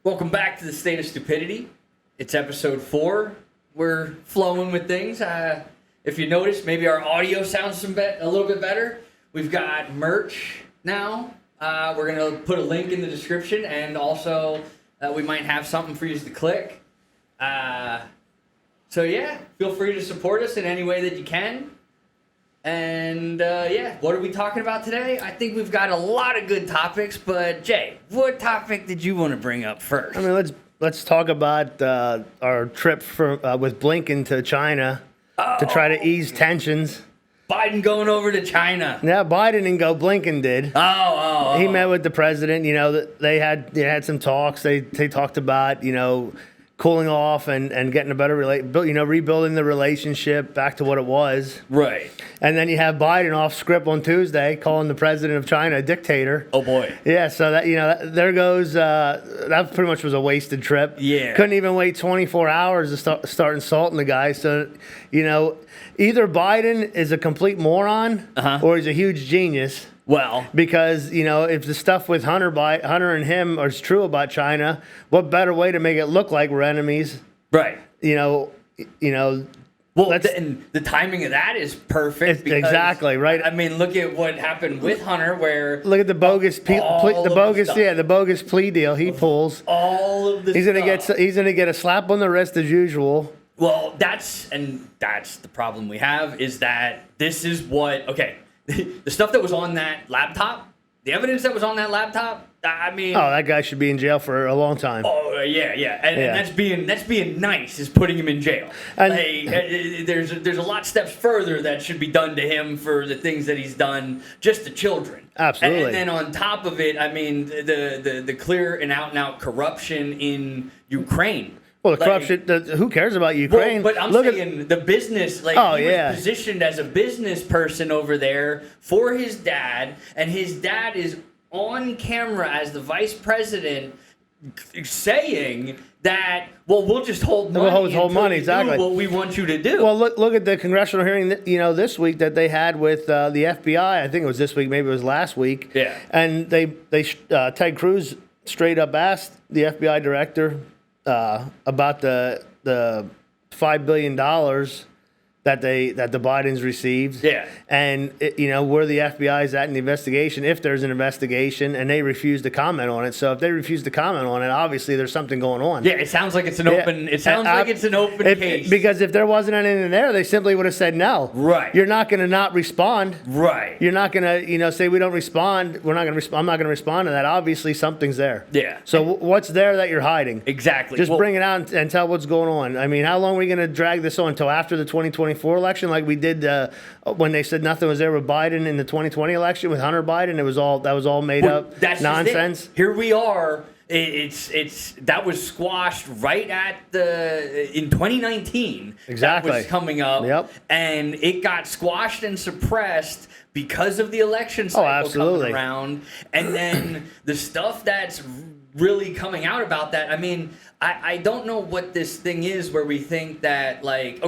Welcome back to the State of Stupidity. It's episode 4. We're flowing with things. If you notice, maybe our audio sounds a little bit better. We've got merch now. We're going to put a link in the description, and also we might have something for you to click. So yeah, feel free to support us in any way that you can. And what are we talking about today? I think we've got a lot of good topics, but Jay, what topic did you want to bring up first? I mean, let's talk about our trip with Blinken to China to try to ease tensions. Biden going over to China. Yeah, Biden didn't go. Blinken did. Oh. He met with the president. You know, they had some talks. They talked about cooling off and getting a better rebuilding the relationship back to what it was. Right. And then you have Biden off script on Tuesday calling the president of China a dictator. Oh boy. Yeah, so that there goes that pretty much was a wasted trip. Yeah. Couldn't even wait 24 hours to start insulting the guy. So, either Biden is a complete moron or he's a huge genius. Well, because if the stuff with Hunter and him is true about China, what better way to make it look like we're enemies? right. Well, and the timing of that is perfect. Because, exactly right. I mean, look at what happened with Hunter, where look at the bogus plea deal he pulls. All of the he's gonna get a slap on the wrist as usual. Well, that's the problem we have is that this is what the stuff that was on that laptop, the evidence that was on that laptop. I mean, that guy should be in jail for a long time. Oh yeah, and that's being nice is putting him in jail. And there's a lot of steps further that should be done to him for the things that he's done just to children. Absolutely. And then on top of it, I mean the clear and out corruption in Ukraine. Well, the corruption. Who cares about Ukraine? Well, but I'm saying the business. He was positioned as a business person over there for his dad, and his dad is on camera as the vice president saying that, well, we'll just hold money. We'll hold money, exactly. Do what we want you to do. Well, look at the congressional hearing, this week that they had with the FBI. I think it was this week, maybe it was last week. Yeah. And Ted Cruz straight up asked the FBI director about the $5 billion that the Bidens received. Yeah. And where the FBI is at in the investigation, if there's an investigation, and they refuse to comment on it. So if they refuse to comment on it, obviously there's something going on. Yeah, it sounds like it's an open. It sounds like it's an open case. Because if there wasn't anything there, they simply would have said no. Right. You're not going to not respond. Right. You're not going to say we don't respond. We're not going to respond. I'm not going to respond to that. Obviously something's there. Yeah. So what's there that you're hiding? Exactly. Just bring it out and tell what's going on. I mean, how long are we going to drag this on until after the 2024 election, like we did when they said nothing was there with Biden in the 2020 election with Hunter Biden? That was all made up nonsense. Here we are. That was squashed right in 2019. Exactly. That was coming up. Yep. And it got squashed and suppressed because of the election cycle coming around. And then the stuff that's really coming out about that. I mean, I don't know what this thing is where we think that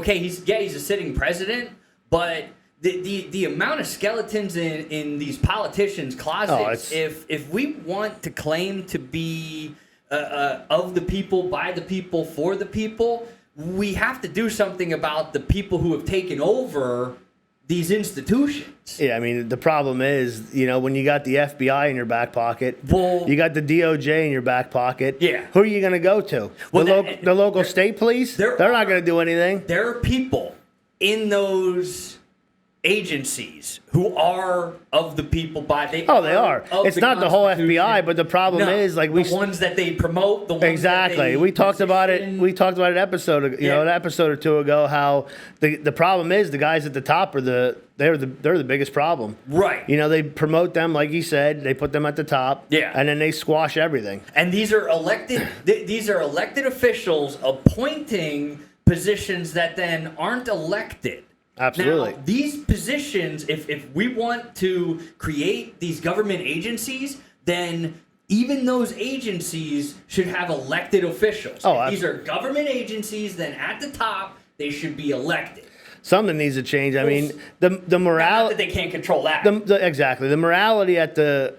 he's a sitting president, but the amount of skeletons in these politicians' closets, if we want to claim to be of the people, by the people, for the people, we have to do something about the people who have taken over these institutions. Yeah, I mean, the problem is, when you got the FBI in your back pocket, you got the DOJ in your back pocket. Yeah. Who are you going to go to? Well, the local state police? They're not going to do anything. There are people in those agencies who are of the people they are. It's not the whole FBI, but the problem is the ones that they promote, the ones exactly. We talked about it. We talked about an episode, an episode or two ago, how the problem is the guys at the top are they're the biggest problem. Right. They promote them, like you said, they put them at the top. Yeah. And then they squash everything. And these are elected officials appointing positions that then aren't elected. Absolutely. Now, these positions, if we want to create these government agencies, then even those agencies should have elected officials. If these are government agencies, then at the top, they should be elected. Something needs to change. I mean, the morale... Not that they can't control that. Exactly. The morality at the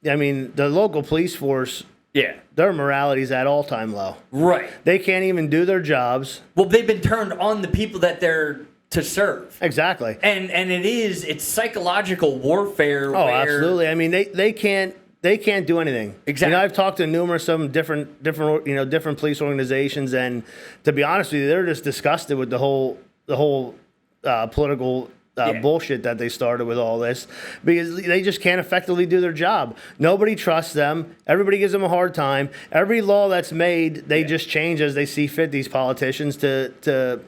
local police force Yeah. Their morality's at all-time low. Right. They can't even do their jobs. Well, they've been turned on the people that they're to serve. Exactly. And it's psychological warfare. Oh, absolutely. I mean, they can't do anything. Exactly. You know, I've talked to numerous different police organizations, and to be honest with you, they're just disgusted with the whole political bullshit that they started with all this, because they just can't effectively do their job. Nobody trusts them. Everybody gives them a hard time. Every law that's made, they just change as they see fit, these politicians, to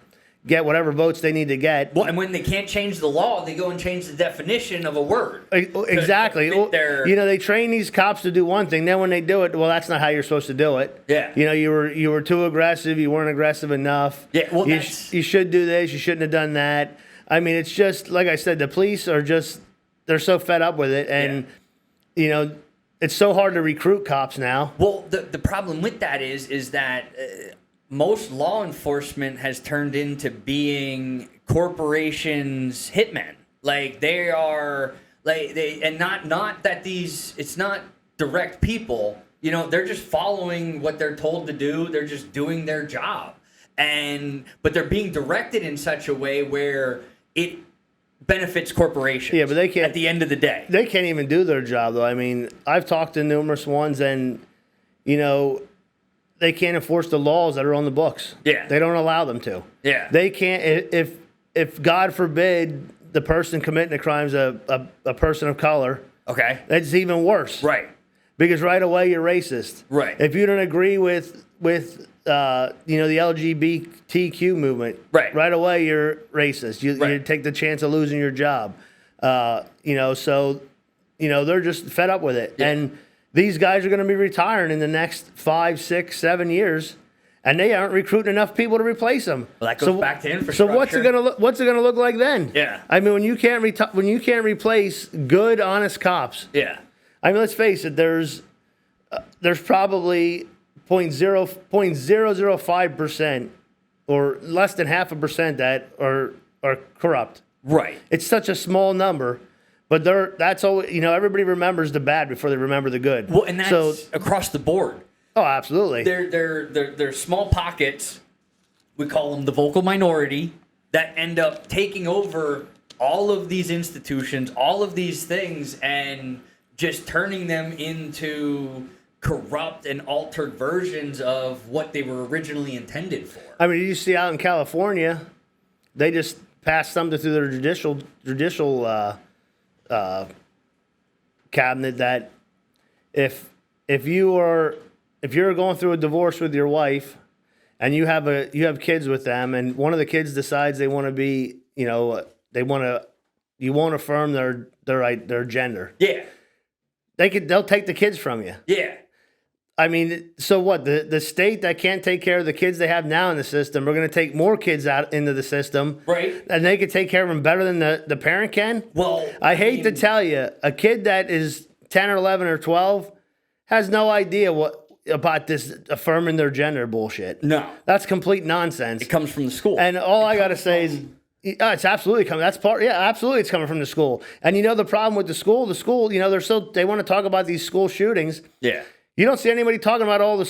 get whatever votes they need to get. Well, and when they can't change the law, they go and change the definition of a word. Exactly. They train these cops to do one thing. Then when they do it, well, that's not how you're supposed to do it. Yeah. You were too aggressive. You weren't aggressive enough. Yeah. Well, you should do this. You shouldn't have done that. I mean, it's just, like I said, the police are they're so fed up with it. And, it's so hard to recruit cops now. Well, the problem with that is that most law enforcement has turned into being corporations' hitmen. Like, they are, and not that it's not direct people. They're just following what they're told to do. They're just doing their job. But they're being directed in such a way where it benefits corporations. Yeah, but they can't. At the end of the day, they can't even do their job, though. I mean, I've talked to numerous ones, and they can't enforce the laws that are on the books. Yeah, they don't allow them to. Yeah, they can't. If God forbid the person committing the crime's a person of color, okay, that's even worse. Right. Because right away you're racist. Right. If you don't agree with the LGBTQ movement, right away you're racist. You take the chance of losing your job. So they're just fed up with it. Yeah. And these guys are going to be retiring in the next 5, 6, 7 years, and they aren't recruiting enough people to replace them. Well, that goes back to infrastructure. So what's it going to look like then? Yeah. I mean, when you can't replace good, honest cops. Yeah. I mean, let's face it. There's probably 0.005% or less than 0.5% that are corrupt. Right. It's such a small number, but that's always, everybody remembers the bad before they remember the good. Well, and that's across the board. Oh, absolutely. They're small pockets. We call them the vocal minority that end up taking over all of these institutions, all of these things, and just turning them into corrupt and altered versions of what they were originally intended for. I mean, you see out in California, they just passed something through their judicial cabinet that if you're going through a divorce with your wife and you have kids with them, and one of the kids decides they want to be, you won't affirm their gender. Yeah. They'll take the kids from you. Yeah. I mean, so what? The state that can't take care of the kids they have now in the system, we're going to take more kids out into the system. Right. And they could take care of them better than the parent can? Well, I hate to tell you, a kid that is 10 or 11 or 12 has no idea about this affirming their gender bullshit. No. That's complete nonsense. It comes from the school. And all I got to say is, it's absolutely coming. Absolutely, it's coming from the school. And the problem with the school, they want to talk about these school shootings. Yeah. You don't see anybody talking about all the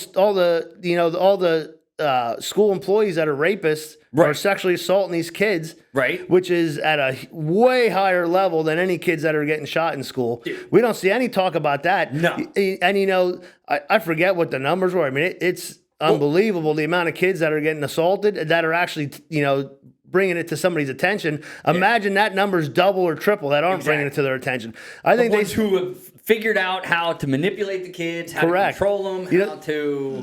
school employees that are rapists or sexually assaulting these kids, right? Which is at a way higher level than any kids that are getting shot in school. We don't see any talk about that. No. And I forget what the numbers were. I mean, it's unbelievable the amount of kids that are getting assaulted that are actually bringing it to somebody's attention. Imagine that number's double or triple that aren't bringing it to their attention. I think ones who have figured out how to manipulate the kids, how to control them,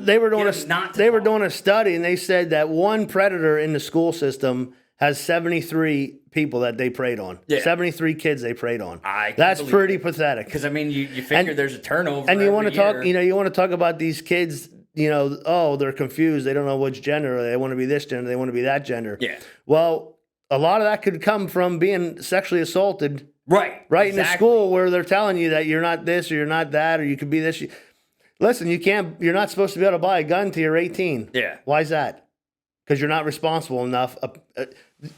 They were doing a study, and they said that one predator in the school system has 73 people that they preyed on. Yeah. 73 kids they preyed on. That's pretty pathetic. Because I mean, you figure there's a turnover. And you want to talk about these kids. They're confused. They don't know which gender. They want to be this gender. They want to be that gender. Yeah. Well, a lot of that could come from being sexually assaulted. Right. In the school where they're telling you that you're not this or you're not that or you could be this. Listen, you're not supposed to be able to buy a gun till you're 18. Yeah. Why is that? Because you're not responsible enough.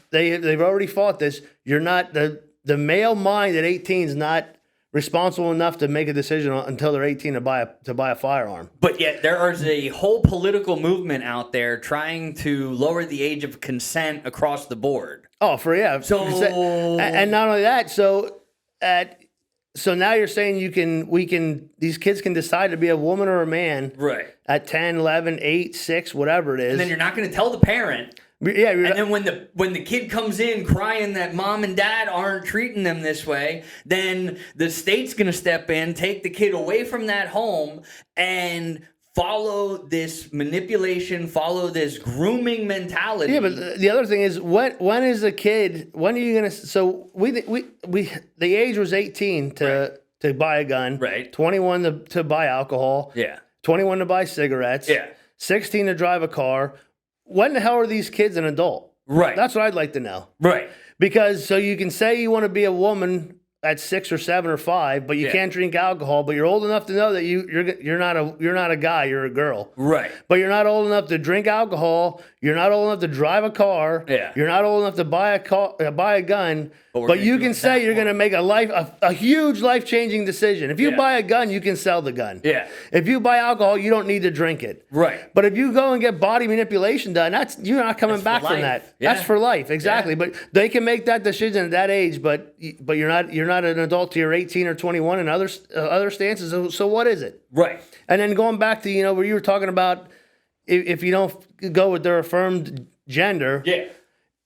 They've already fought this. You're not the male mind at 18 is not responsible enough to make a decision until they're 18 to buy a firearm. But yet there is a whole political movement out there trying to lower the age of consent across the board. Oh, So and not only that, so now you're saying these kids can decide to be a woman or a man right at 10, 11, 8, 6, whatever it is. And then you're not going to tell the parent. Yeah, and then when the kid comes in crying that mom and dad aren't treating them this way, then the state's going to step in, take the kid away from that home, and follow this manipulation, follow this grooming mentality. Yeah, but the other thing is, when is a kid? When are you going to? So the age was 18 to buy a gun, right? 21 to buy alcohol, 21 to buy cigarettes, 16 to drive a car. When the hell are these kids an adult? Right. That's what I'd like to know. Right. Because so you can say you want to be a woman at 6 or 7 or 5, but you can't drink alcohol, but you're old enough to know that you're not a guy, you're a girl. Right. But you're not old enough to drink alcohol, you're not old enough to drive a car, you're not old enough to buy a gun, but you can say you're going to make a huge life-changing decision. If you buy a gun, you can sell the gun. Yeah. If you buy alcohol, you don't need to drink it. Right. But if you go and get body manipulation done, you're not coming back from that. Yeah. That's for life, exactly. Yeah. But they can make that decision at that age, but you're not an adult till you're 18 or 21 in other stances. So what is it? Right. And then going back to where you were talking about if you don't go with their affirmed gender. Yeah.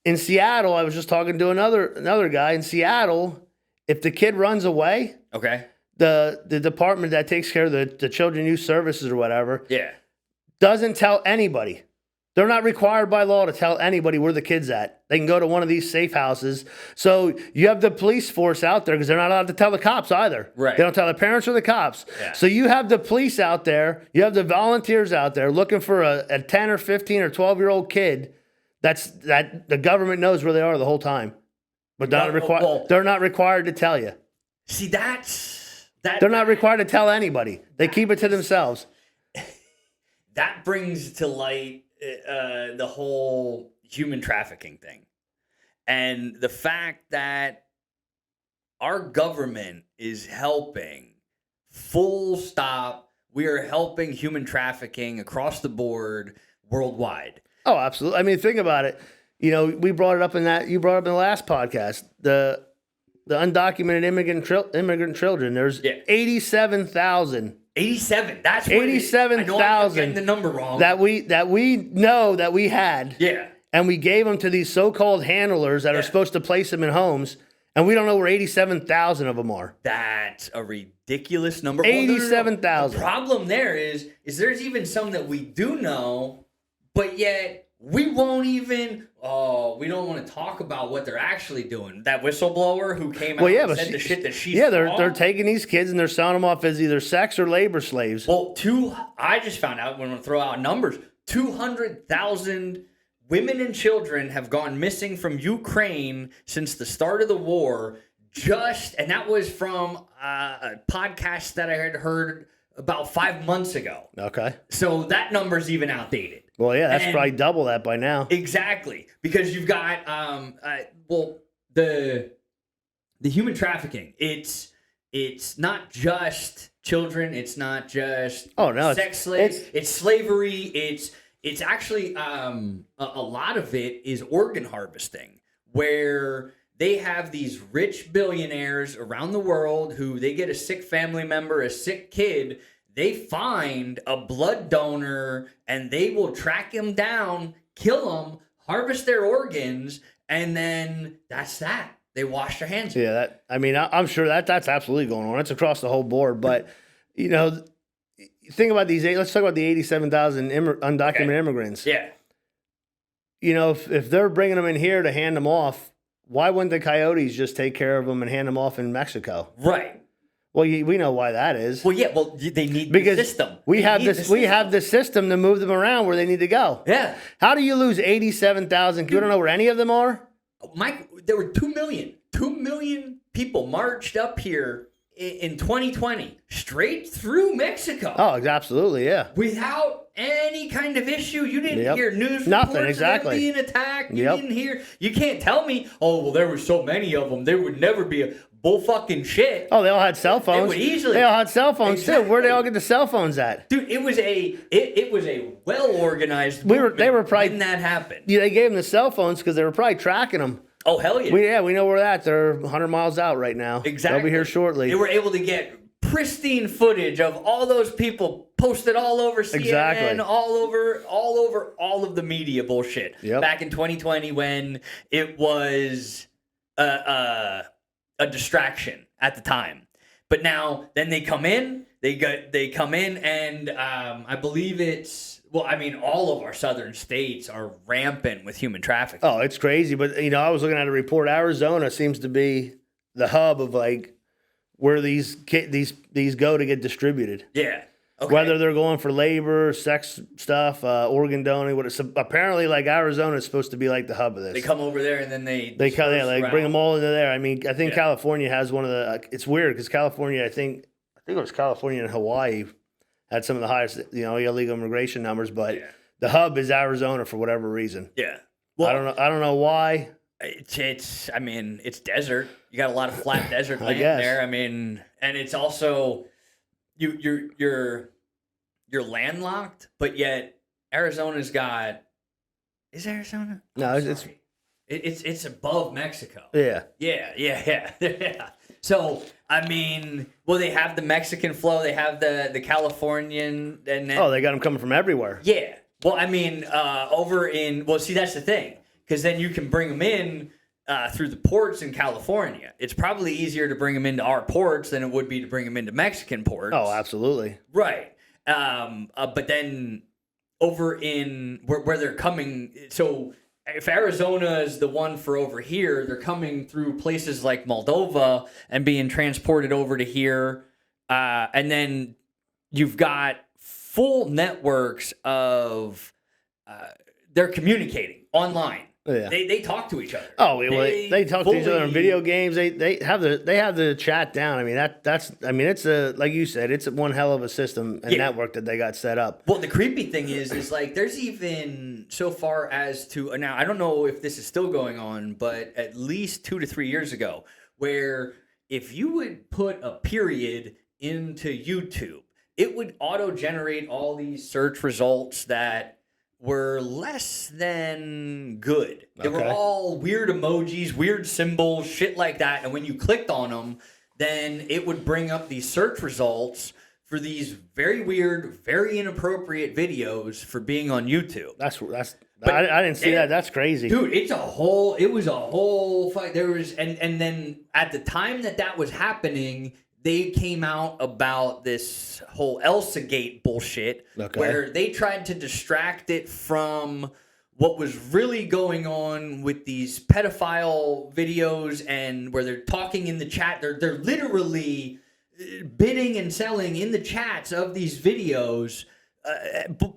In Seattle, I was just talking to another guy in Seattle. If the kid runs away, okay, the department that takes care of the children youth services or whatever, doesn't tell anybody. They're not required by law to tell anybody where the kid's at. They can go to one of these safe houses. So you have the police force out there because they're not allowed to tell the cops either. Right. They don't tell the parents or the cops. Yeah. So you have the police out there. You have the volunteers out there looking for a 10 or 15 or 12-year-old kid that the government knows where they are the whole time. But they're not required to tell you. See, they're not required to tell anybody. They keep it to themselves. That brings to light the whole human trafficking thing. And the fact that our government is helping, full stop, we are helping human trafficking across the board worldwide. Oh, absolutely. I mean, think about it. We brought it up you brought it up in the last podcast, the undocumented immigrant children. There's 87,000. 87. That's what 87,000. Getting the number wrong. That we know that we had. Yeah. And we gave them to these so-called handlers that are supposed to place them in homes, and we don't know where 87,000 of them are. That's a ridiculous number. 87,000. The problem there is there's even some that we do know, but yet we won't even. Oh, we don't want to talk about what they're actually doing. That whistleblower who came out and said the shit that she saw. They're taking these kids and they're selling them off as either sex or labor slaves. Well, I just found out when we throw out numbers, 200,000 women and children have gone missing from Ukraine since the start of the war. And that was from a podcast that I had heard about 5 months ago. Okay. So that number's even outdated. Well, yeah, that's probably double that by now. Exactly. Because you've got, the human trafficking, it's not just children. It's not just sex slaves. It's slavery. It's actually, a lot of it is organ harvesting, where they have these rich billionaires around the world who they get a sick family member, a sick kid. They find a blood donor and they will track him down, kill him, harvest their organs, and then that's that. They wash their hands. Yeah, I'm sure that's absolutely going on. It's across the whole board. But, think about these. Let's talk about the 87,000 undocumented immigrants. Yeah. If they're bringing them in here to hand them off, why wouldn't the coyotes just take care of them and hand them off in Mexico? Right. Well, we know why that is. Well, yeah. Well, they need the system. We have the system to move them around where they need to go. Yeah. How do you lose 87,000? You don't know where any of them are? Mike, there were 2 million. 2 million people marched up here in 2020 straight through Mexico. Oh, absolutely, yeah. Without any kind of issue. You didn't hear news Nothing, reports exactly. of them being attacked. You didn't hear. You can't tell me, oh, well, there were so many of them. There would never be a bullfucking shit. Oh, they all had cell phones. They would easily. They all had cell phones too. Where'd they all get the cell phones at? Dude, it was a well organized. They were probably when that happened. Yeah, they gave them the cell phones because they were probably tracking them. Oh hell yeah! We know where they're at. They're 100 miles out right now. Exactly. They'll be here shortly. They were able to get pristine footage of all those people posted all over CNN, all over all of the media bullshit. Yep. Back in 2020 when it was a distraction at the time. But now then they come in, and I believe all of our southern states are rampant with human trafficking. Oh, it's crazy. But I was looking at a report. Arizona seems to be the hub of like where these go to get distributed. Yeah. Okay. Whether they're going for labor, sex stuff, organ donating, apparently like Arizona is supposed to be like the hub of this. They come over there and then they come, bring them all into there. I mean, I think California has one of the. It's weird because California, I think it was California and Hawaii had some of the highest illegal immigration numbers, but the hub is Arizona for whatever reason. Yeah. Well, I don't know why. It's desert. You got a lot of flat desert land there. I mean, and it's also you're landlocked, but yet Arizona's got. Is Arizona? No, it's above Mexico. Yeah. Yeah. So I mean, they have the Mexican flow, they have the Californian, and then they got them coming from everywhere. Yeah. Well, I mean, see, that's the thing, because then you can bring them in through the ports in California. It's probably easier to bring them into our ports than it would be to bring them into Mexican ports. Oh, absolutely. Right. But then over in where they're coming, so if Arizona is the one for over here, they're coming through places like Moldova and being transported over to here. And then you've got full networks of they're communicating online. Yeah. They talk to each other. Oh, they talk to each other in video games. They have the chat down. I mean it's like you said, it's one hell of a system and network that they got set up. Well, the creepy thing is like there's even so far as to now I don't know if this is still going on, but at least 2 to 3 years ago, where if you would put a period into YouTube, it would auto-generate all these search results that were less than good. They were all weird emojis, weird symbols, shit like that. And when you clicked on them, then it would bring up these search results for these very weird, very inappropriate videos for being on YouTube. I didn't see that. That's crazy. Dude, it was a whole fight. There was, and then at the time that was happening, they came out about this whole Elsa Gate bullshit where they tried to distract it from what was really going on with these pedophile videos, and where they're talking in the chat. They're literally bidding and selling in the chats of these videos.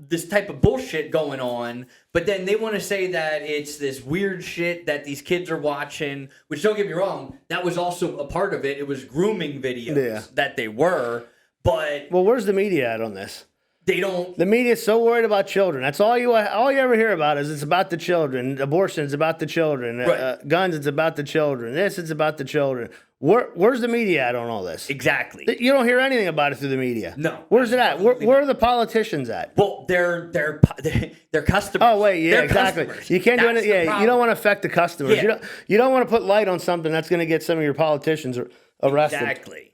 This type of bullshit going on, but then they want to say that it's this weird shit that these kids are watching, which, don't get me wrong, that was also a part of it. It was grooming videos that they were, but... Well, where's the media at on this? They don't... The media's so worried about children. That's all you ever hear about is it's about the children. Abortion is about the children. Right. Guns, it's about the children. This, it's about the children. Where's the media at on all this? Exactly. You don't hear anything about it through the media. No. Where's it at? Where are the politicians at? Well, they're customers. Oh wait, yeah, they're exactly. Customers. You can't do anything. Yeah, you don't want to affect the customers. Yeah. You don't want to put light on something that's going to get some of your politicians arrested. Exactly.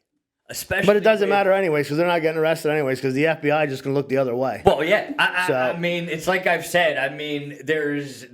Especially, but it doesn't matter anyways because they're not getting arrested anyways because the FBI just going to look the other way. Well, yeah. I mean, it's like I've said. I mean, there is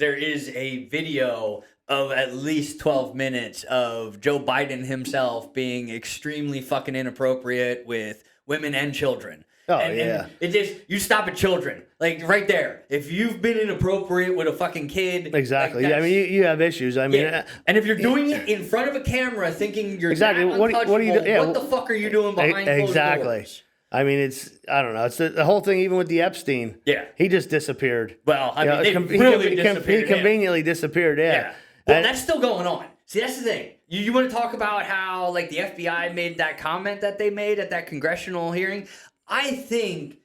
a video of at least 12 minutes of Joe Biden himself being extremely fucking inappropriate with women and children. Oh, and it just, you stop at children. Like, right there. If you've been inappropriate with a fucking kid. Exactly. Like, I mean, you have issues. I mean. Yeah. And if you're doing it in front of a camera thinking you're exactly. what are you doing? What the fuck are you doing behind closed doors? I mean, I don't know. It's the whole thing, even with the Epstein. Yeah. He just disappeared. Well, I mean, he conveniently disappeared. He conveniently disappeared, yeah. Well, that's still going on. See, that's the thing. You want to talk about how, like, the FBI made that comment that they made at that congressional hearing? I think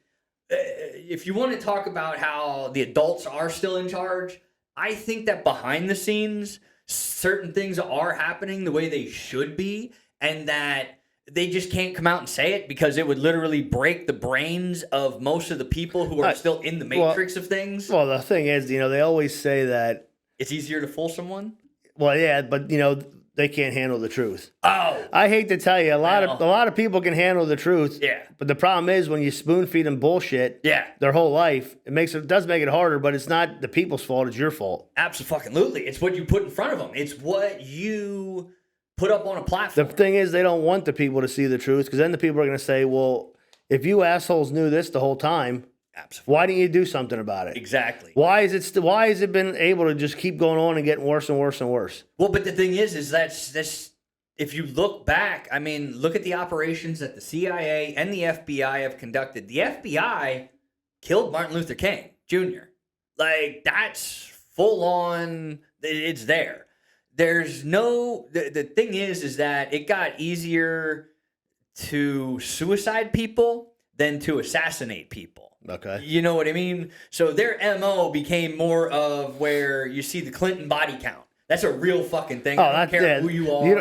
if you want to talk about how the adults are still in charge, I think that behind the scenes, certain things are happening the way they should be, and that they just can't come out and say it because it would literally break the brains of most of the people who are still in the matrix of things. Well, the thing is, they always say that it's easier to fool someone. Well, yeah, but they can't handle the truth. Oh, I hate to tell you, a lot of people can handle the truth. Yeah. But the problem is when you spoon feed them bullshit. Yeah. Their whole life, it does make it harder, but it's not the people's fault. It's your fault. Absolutely. It's what you put in front of them. It's what you put up on a platform. The thing is, they don't want the people to see the truth because then the people are going to say, well, if you assholes knew this the whole time, absolutely, why didn't you do something about it? Exactly. Why has it been able to just keep going on and getting worse and worse and worse? Well, but the thing is that's if you look back, I mean, look at the operations that the CIA and the FBI have conducted. The FBI killed Martin Luther King Jr. Like, that's full on. It's there. There's no. The thing is that it got easier to suicide people than to assassinate people. Okay. You know what I mean? So their MO became more of where you see the Clinton body count. That's a real fucking thing. I don't care who you are.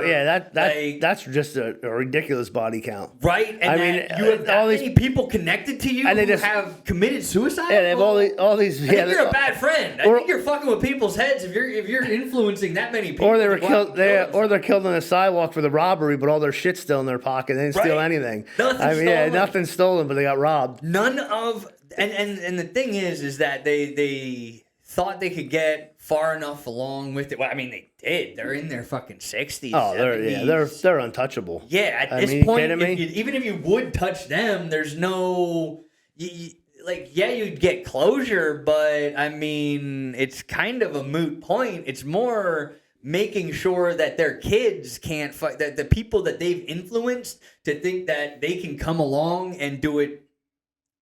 That's just a ridiculous body count. Right? And you have that many people connected to you who have committed suicide? Yeah, they have all these. I think you're a bad friend. I think you're fucking with people's heads if you're influencing that many people. Or they were killed. They're killed on the sidewalk for the robbery, but all their shit's still in their pocket. They didn't steal anything. Nothing's stolen, but they got robbed. None of and the thing is that they thought they could get far enough along with it. Well, I mean, they did. They're in their fucking 60s. Oh, 70s. They're untouchable. Yeah, at this point, even if you would touch them, there's no you'd get closure, but I mean, it's kind of a moot point. It's more making sure that their kids can't fight, that the people that they've influenced to think that they can come along and do it,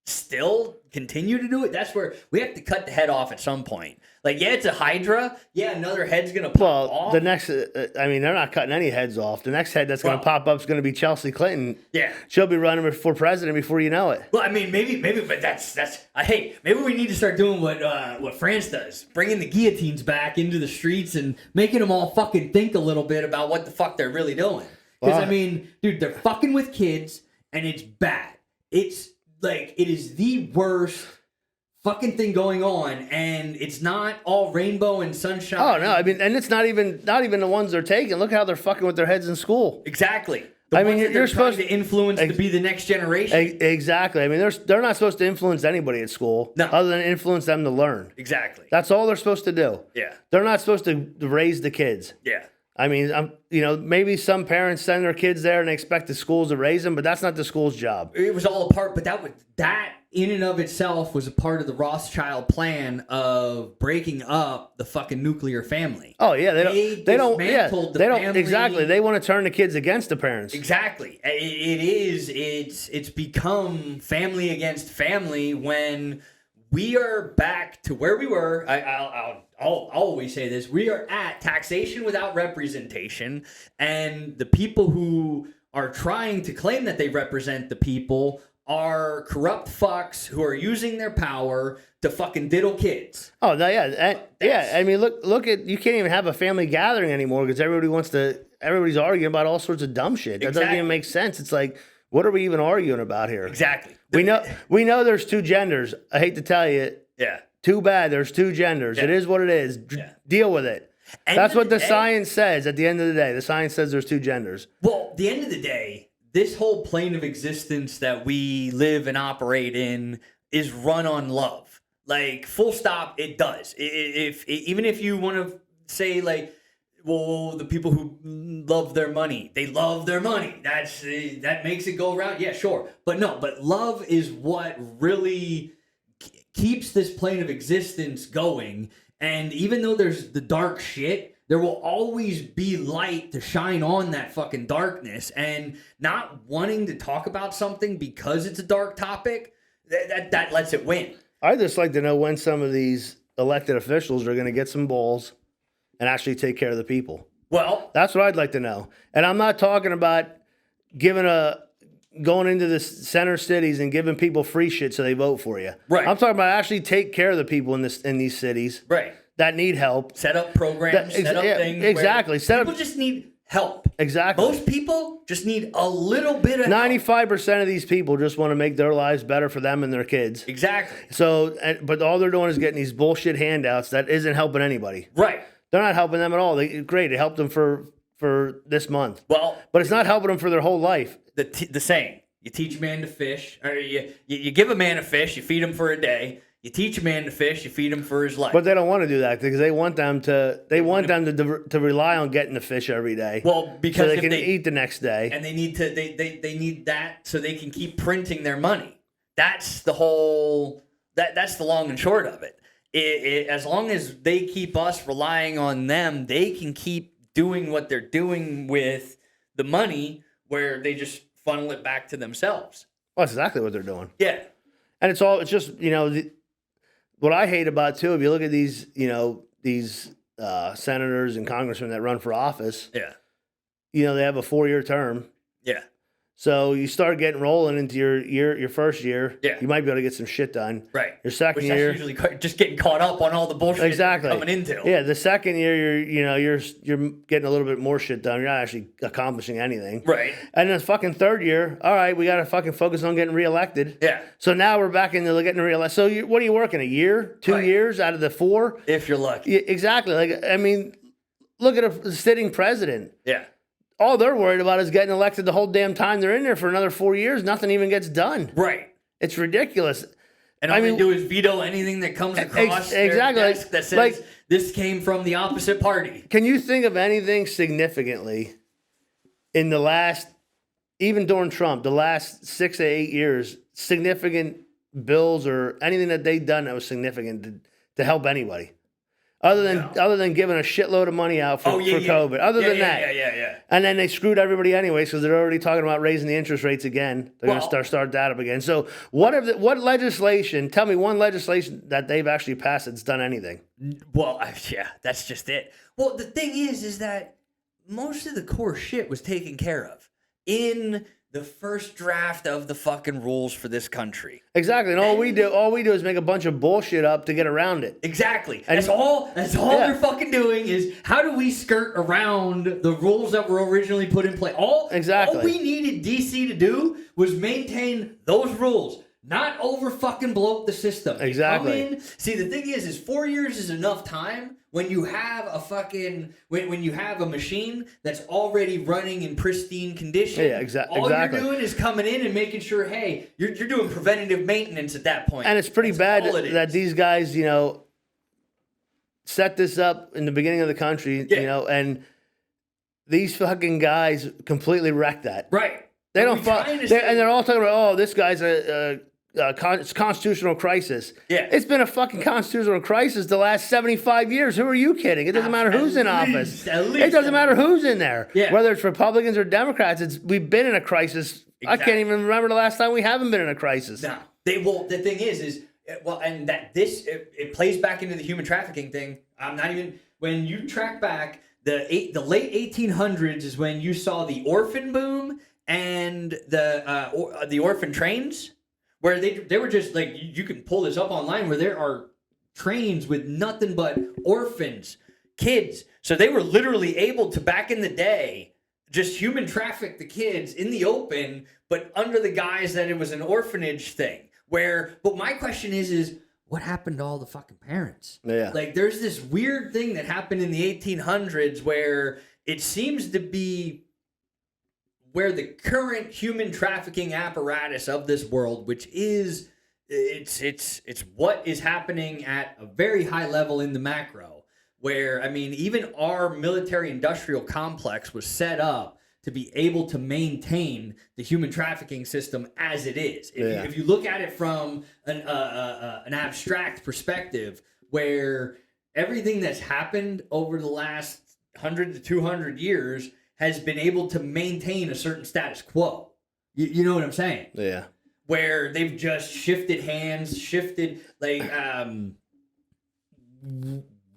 still continue to do it. That's where we have to cut the head off at some point. Like, yeah, it's a Hydra. Yeah, another head's gonna pop off. The next, they're not cutting any heads off. The next head that's gonna pop up is gonna be Chelsea Clinton. Yeah, she'll be running for president before you know it. Well, I mean, maybe, but maybe we need to start doing what France does, bringing the guillotines back into the streets and making them all fucking think a little bit about what the fuck they're really doing. Because I mean, dude, they're fucking with kids, and it's bad. It's like, it is the worst fucking thing going on, and it's not all rainbow and sunshine. Oh no, I mean, and it's not even the ones they're taking. Look how they're fucking with their heads in school. Exactly. You're supposed to influence to be the next generation. Exactly. I mean, they're not supposed to influence anybody at school. No. Other than influence them to learn. Exactly. That's all they're supposed to do. Yeah. They're not supposed to raise the kids. Yeah. I mean, maybe some parents send their kids there and they expect the schools to raise them, but that's not the school's job. It was all a part, but that in and of itself was a part of the Rothschild plan of breaking up the fucking nuclear family. Oh yeah, they don't exactly. They want to turn the kids against the parents. Exactly. It's become family against family when we are back to where we were. I'll always say this. We are at taxation without representation, and the people who are trying to claim that they represent the people are corrupt fucks who are using their power to fucking diddle kids. Oh, no, yeah. I mean, look at, you can't even have a family gathering anymore because everybody's arguing about all sorts of dumb shit. That doesn't even make sense. It's like, what are we even arguing about here? Exactly. We know there's two genders. I hate to tell you. Yeah. Too bad there's two genders. Yeah. It is what it is. Yeah. Deal with it. That's what the science says at the end of the day. The science says there's two genders. Well, at the end of the day, this whole plane of existence that we live and operate in is run on love. Like, full stop, it does. Even if you want to say, like, well, the people who love their money, they love their money. That makes it go around. Yeah, sure. But love is what really keeps this plane of existence going. And even though there's the dark shit, there will always be light to shine on that fucking darkness. And not wanting to talk about something because it's a dark topic, that lets it win. I'd just like to know when some of these elected officials are going to get some balls and actually take care of the people. Well, that's what I'd like to know. And I'm not talking about going into the center cities and giving people free shit so they vote for you. Right. I'm talking about actually take care of the people in these cities. Right. That need help. Set up programs, set up things. Exactly. People just need help. Exactly. Most people just need a little bit of 95% of these people just want to make their lives better for them and their kids. Exactly. So, but all they're doing is getting these bullshit handouts that isn't helping anybody. Right. They're not helping them at all. Great, it helped them for this month. Well, but it's not helping them for their whole life. The saying, you teach a man to fish, or you give a man a fish, you feed him for a day. You teach a man to fish, you feed him for his life. But they don't want to do that because they want them to rely on getting the fish every day. Well, because so they can eat the next day, and they need that so they can keep printing their money. That's the whole. That's the long and short of it. As long as they keep us relying on them, they can keep doing what they're doing with the money, where they just funnel it back to themselves. Well, that's exactly what they're doing. Yeah, and it's just what I hate about too, if you look at these senators and congressmen that run for office, yeah, they have a 4-year term. Yeah. So you start getting rolling into your first year. Yeah. You might be able to get some shit done. Right. Your second Which year, that's usually just getting caught up on all the bullshit exactly coming into. Yeah. The second year, you're getting a little bit more shit done. You're not actually accomplishing anything. Right. And then fucking third year, all right, we got to fucking focus on getting reelected. Yeah. So now we're back into getting reelected. So what are you working, a year, 2 years out of the 4? If you're lucky. Yeah, exactly. Like, I mean, look at a sitting president. Yeah. All they're worried about is getting elected the whole damn time they're in there for another 4 years. Nothing even gets done. Right. It's ridiculous. And all they do is veto anything that comes across their desk that says this came from the opposite party. Can you think of anything significantly in the last, even during Trump, the last 6 to 8 years, significant bills or anything that they've done that was significant to help anybody? Other than giving a shitload of money out for COVID. Other than that. Yeah. And then they screwed everybody anyway because they're already talking about raising the interest rates again. They're going to start that up again. So what legislation, tell me one legislation that they've actually passed that's done anything. Well, yeah, that's just it. Well, the thing is that most of the core shit was taken care of in the first draft of the fucking rules for this country. Exactly. And all we do is make a bunch of bullshit up to get around it. Exactly. And that's all they're fucking doing is how do we skirt around the rules that were originally put in place? All we needed DC to do was maintain those rules. Not over fucking blow up the system. Exactly. See, the thing is 4 years is enough time when you have a fucking when you have a machine that's already running in pristine condition. Yeah, exactly. All you're doing is coming in and making sure, hey, you're doing preventative maintenance at that point. And it's pretty bad that these guys, set this up in the beginning of the country, and these fucking guys completely wrecked that. Right. They don't and they're all talking about, this guy's it's constitutional crisis. Yeah. It's been a fucking constitutional crisis the last 75 years. Who are you kidding? It doesn't matter who's in office. It doesn't matter who's in there. Yeah. Whether it's Republicans or Democrats, we've been in a crisis. Exactly. I can't even remember the last time we haven't been in a crisis. No. The thing is and that it plays back into the human trafficking thing. When you track back, the late 1800s is when you saw the orphan boom and the orphan trains, where they were just like, you can pull this up online, where there are trains with nothing but orphans, kids. So they were literally able to, back in the day, just human traffic the kids in the open, but under the guise that it was an orphanage thing. But my question is what happened to all the fucking parents? Yeah. Like, there's this weird thing that happened in the 1800s where it seems to be where the current human trafficking apparatus of this world, which is it's what is happening at a very high level in the macro, where even our military industrial complex was set up to be able to maintain the human trafficking system as it is. If you look at it from an abstract perspective, where everything that's happened over the last 100 to 200 years has been able to maintain a certain status quo. You know what I'm saying? Yeah. Where they've just shifted hands,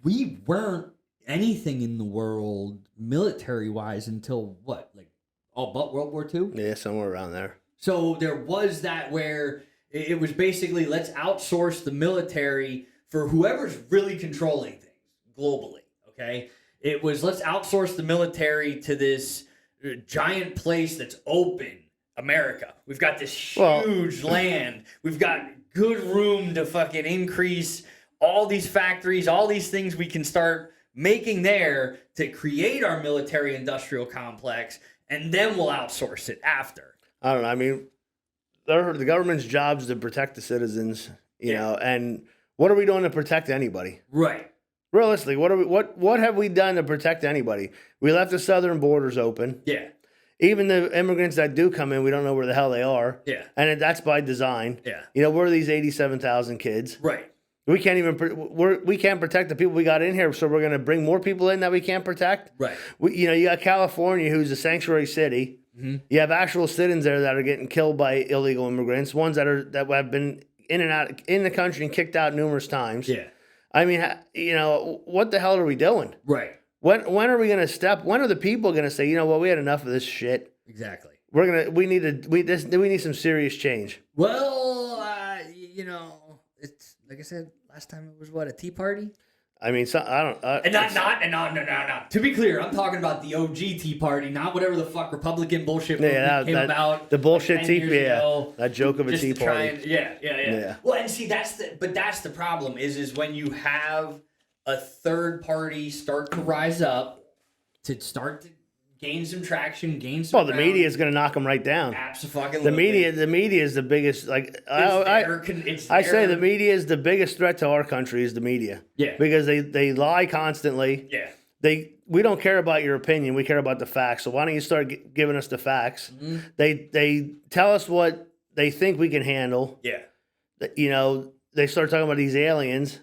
we weren't, anything in the world military-wise until what? Like all but World War II? Yeah, somewhere around there. So there was that where it was basically let's outsource the military for whoever's really controlling things globally, okay? It was let's outsource the military to this giant place that's open, America. We've got this huge land. We've got good room to fucking increase all these factories, all these things we can start making there to create our military industrial complex, and then we'll outsource it after. I don't know. I mean, the government's job is to protect the citizens, you know, and what are we doing to protect anybody? Right. Realistically, what have we done to protect anybody? We left the southern borders open. Yeah. Even the immigrants that do come in, we don't know where the hell they are. Yeah. And that's by design. Yeah. You know, we're these 87,000 kids. Right. We can't even we can't protect the people we got in here, so we're going to bring more people in that we can't protect. Right. You got California, who's a sanctuary city. Mm-hmm. You have actual citizens there that are getting killed by illegal immigrants, ones that have been in and out in the country and kicked out numerous times. Yeah. I mean, you know, what the hell are we doing? Right. When are we going to step? When are the people going to say, you know what, we had enough of this shit? Exactly. We need some serious change. Well, you know, it's like I said last time. It was what, a Tea Party? I mean, I don't. No. To be clear, I'm talking about the OG Tea Party, not whatever the fuck Republican bullshit came about. The bullshit tea, that joke of a Tea Party. Yeah. Well, and see, that's the problem is when you have a third party start to rise up to start to gain some traction, gain some. Well, the media is going to knock them right down. Absolutely. The media is the biggest. Like I say, the media is the biggest threat to our country. Is the media? Yeah. Because they lie constantly. Yeah. We don't care about your opinion. We care about the facts. So why don't you start giving us the facts? Mm-hmm. They tell us what they think we can handle. Yeah. You know, they start talking about these aliens.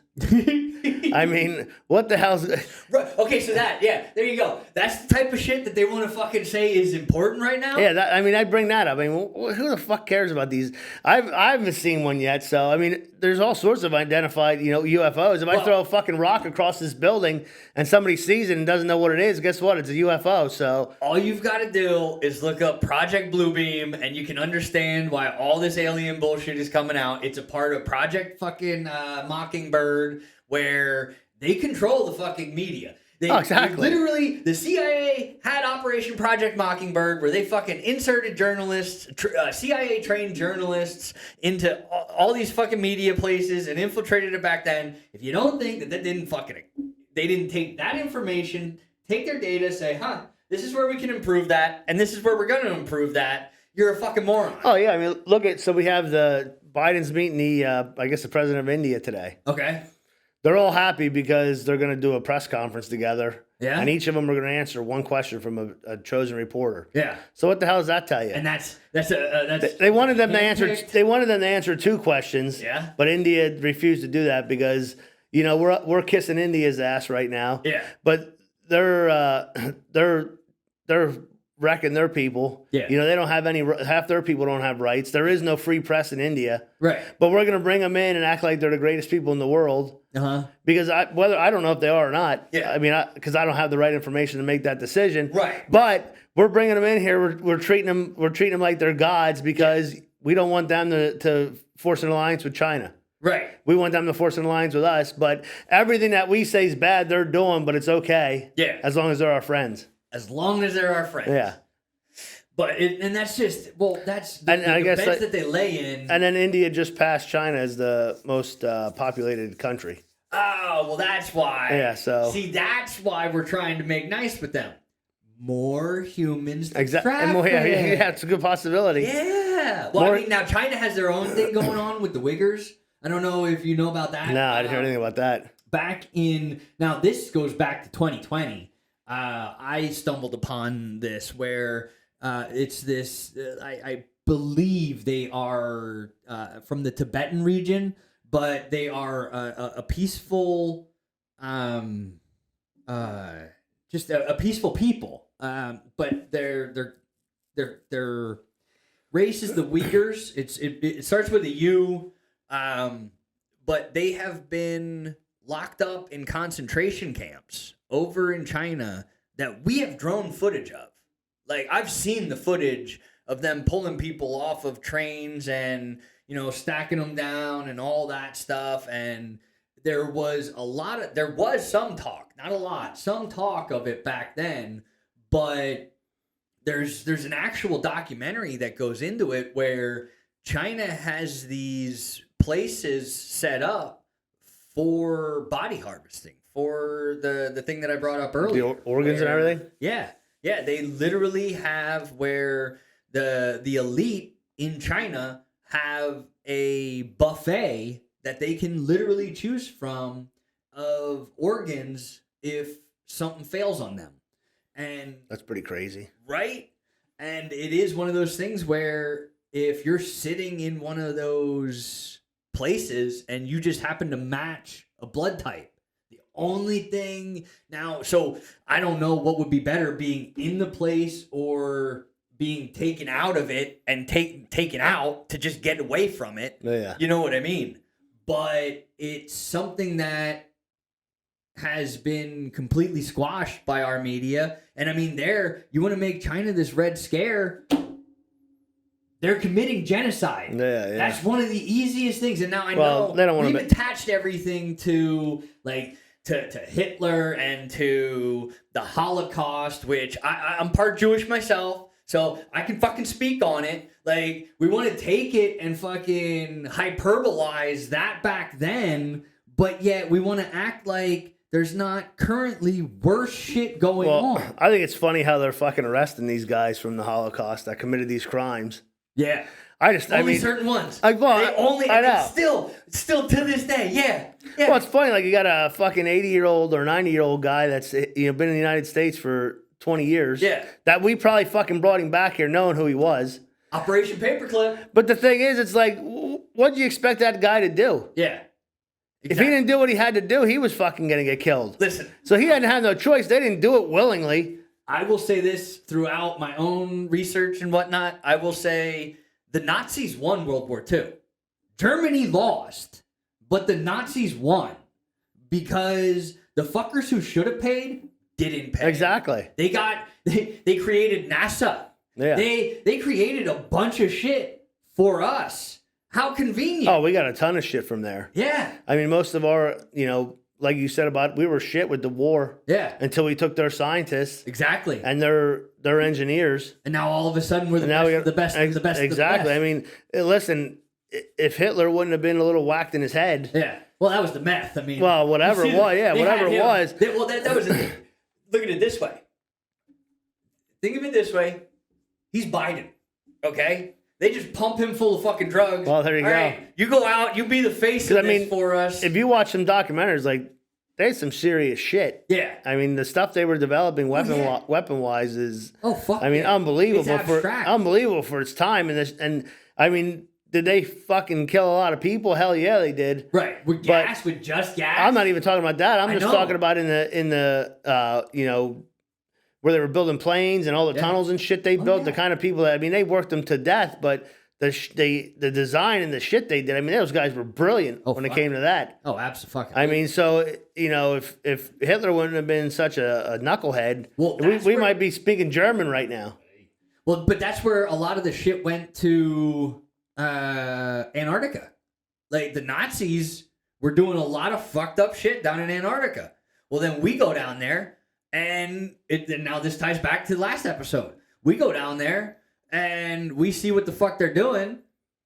I mean, what the hell's... Right. Okay, so there you go. That's the type of shit that they want to fucking say is important right now? Yeah, I'd bring that up. I mean, who the fuck cares about these? I haven't seen one yet, so, I mean, there's all sorts of identified, you know, UFOs. If I throw a fucking rock across this building and somebody sees it and doesn't know what it is, guess what? It's a UFO, so... All you've got to do is look up Project Bluebeam, and you can understand why all this alien bullshit is coming out. It's a part of Project fucking Mockingbird, where they control the fucking media. Exactly. Literally, the CIA had Operation Project Mockingbird, where they fucking inserted journalists, CIA-trained journalists, into all these fucking media places and infiltrated it back then. If you don't think that they didn't take that information, take their data, say, this is where we can improve that, and this is where we're going to improve that, you're a fucking moron. Oh, yeah. I mean, so we have Biden's meeting the president of India today. Okay. They're all happy because they're going to do a press conference together. Yeah. And each of them are going to answer one question from a chosen reporter. Yeah. So what the hell does that tell you? And that's they wanted them to answer. They wanted them to answer two questions. Yeah. But India refused to do that because, you know, we're kissing India's ass right now. Yeah. But they're wrecking their people. Yeah. You know, they don't have half their people don't have rights. There is no free press in India. Right. But we're going to bring them in and act like they're the greatest people in the world. Uh-huh. Because I don't know if they are or not. Yeah. I mean, because I don't have the right information to make that decision. Right. But we're bringing them in here. We're treating them like they're gods because we don't want them to force an alliance with China. Right. We want them to force an alliance with us. But everything that we say is bad, they're doing, but it's okay. Yeah. As long as they're our friends. As long as they're our friends. Yeah. But that's just that's the I guess bets that they lay in. And then India just passed China as the most populated country. Oh, well, that's why. Yeah, so see, that's why we're trying to make nice with them. More humans. Exactly. Yeah, it's a good possibility. Yeah. Well, I mean, now China has their own thing going on with the Uyghurs. I don't know if you know about that. No, I didn't hear anything about that. Now this goes back to 2020. I stumbled upon this where it's this. I believe they are from the Tibetan region, but they are a peaceful, just a peaceful people. But their race is the Uyghurs. It starts with a U, but they have been locked up in concentration camps over in China that we have drone footage of. Like, I've seen the footage of them pulling people off of trains and, stacking them down and all that stuff. And there was some talk, not a lot, some talk of it back then, but there's an actual documentary that goes into it where China has these places set up for body harvesting, for the thing that I brought up earlier. The organs and everything? Yeah. Yeah, they literally have where the elite in China have a buffet that they can literally choose from of organs if something fails on them. And that's pretty crazy. Right? And it is one of those things where if you're sitting in one of those places and you just happen to match a blood type, the only thing now, so I don't know what would be better, being in the place or being taken out of it and taken out to just get away from it. Yeah. You know what I mean? But it's something that has been completely squashed by our media. And I mean, you want to make China this red scare, they're committing genocide. Yeah. That's one of the easiest things. And now I know they don't we've attached everything to to Hitler and to the Holocaust, which I'm part Jewish myself, so I can fucking speak on it. Like, we want to take it and fucking hyperbolize that back then, but yet we want to act like there's not currently worse shit going on. I think it's funny how they're fucking arresting these guys from the Holocaust that committed these crimes. Yeah. Only certain ones. I know. Still to this day, yeah. Well, it's funny. Like, you got a fucking 80-year-old or 90-year-old guy that's been in the United States for 20 years. Yeah. That we probably fucking brought him back here knowing who he was. Operation Paperclip. But the thing is, it's like, what do you expect that guy to do? Yeah. Exactly. If he didn't do what he had to do, he was fucking going to get killed. Listen. So he hadn't had no choice. They didn't do it willingly. I will say this throughout my own research and whatnot. I will say the Nazis won World War II. Germany lost, but the Nazis won because the fuckers who should have paid didn't pay. Exactly. They created NASA. Yeah. They created a bunch of shit for us. How convenient. Oh, we got a ton of shit from there. Yeah. I mean, most of our, like you said we were shit with the war. Yeah. Until we took their scientists. Exactly. And their engineers. And now all of a sudden we're the best. Exactly. I mean, listen, if Hitler wouldn't have been a little whacked in his head. Yeah. Well, that was the meth. I mean. Well, whatever it was. Yeah, whatever it was. That was look at it this way. Think of it this way. He's Biden. Okay? They just pump him full of fucking drugs. Well, there you go. Right, you go out, you be the face of this for us. If you watch some documentaries, like, there's some serious shit. Yeah. I mean, the stuff they were developing weapon-wise is... Oh, fuck. I mean, unbelievable. It's unbelievable for its time. And I mean, did they fucking kill a lot of people? Hell yeah, they did. Right. With just gas? I'm not even talking about that. I'm just talking about in the where they were building planes and all the tunnels and shit they built, the kind of people that, I mean, they worked them to death, but the design and the shit they did, I mean, those guys were brilliant when it came to that. Oh, absolutely. I mean, so, if Hitler wouldn't have been such a knucklehead, we might be speaking German right now. Well, but that's where a lot of the shit went to Antarctica. Like, the Nazis were doing a lot of fucked up shit down in Antarctica. Well, then we go down there. And now this ties back to the last episode. We go down there and we see what the fuck they're doing,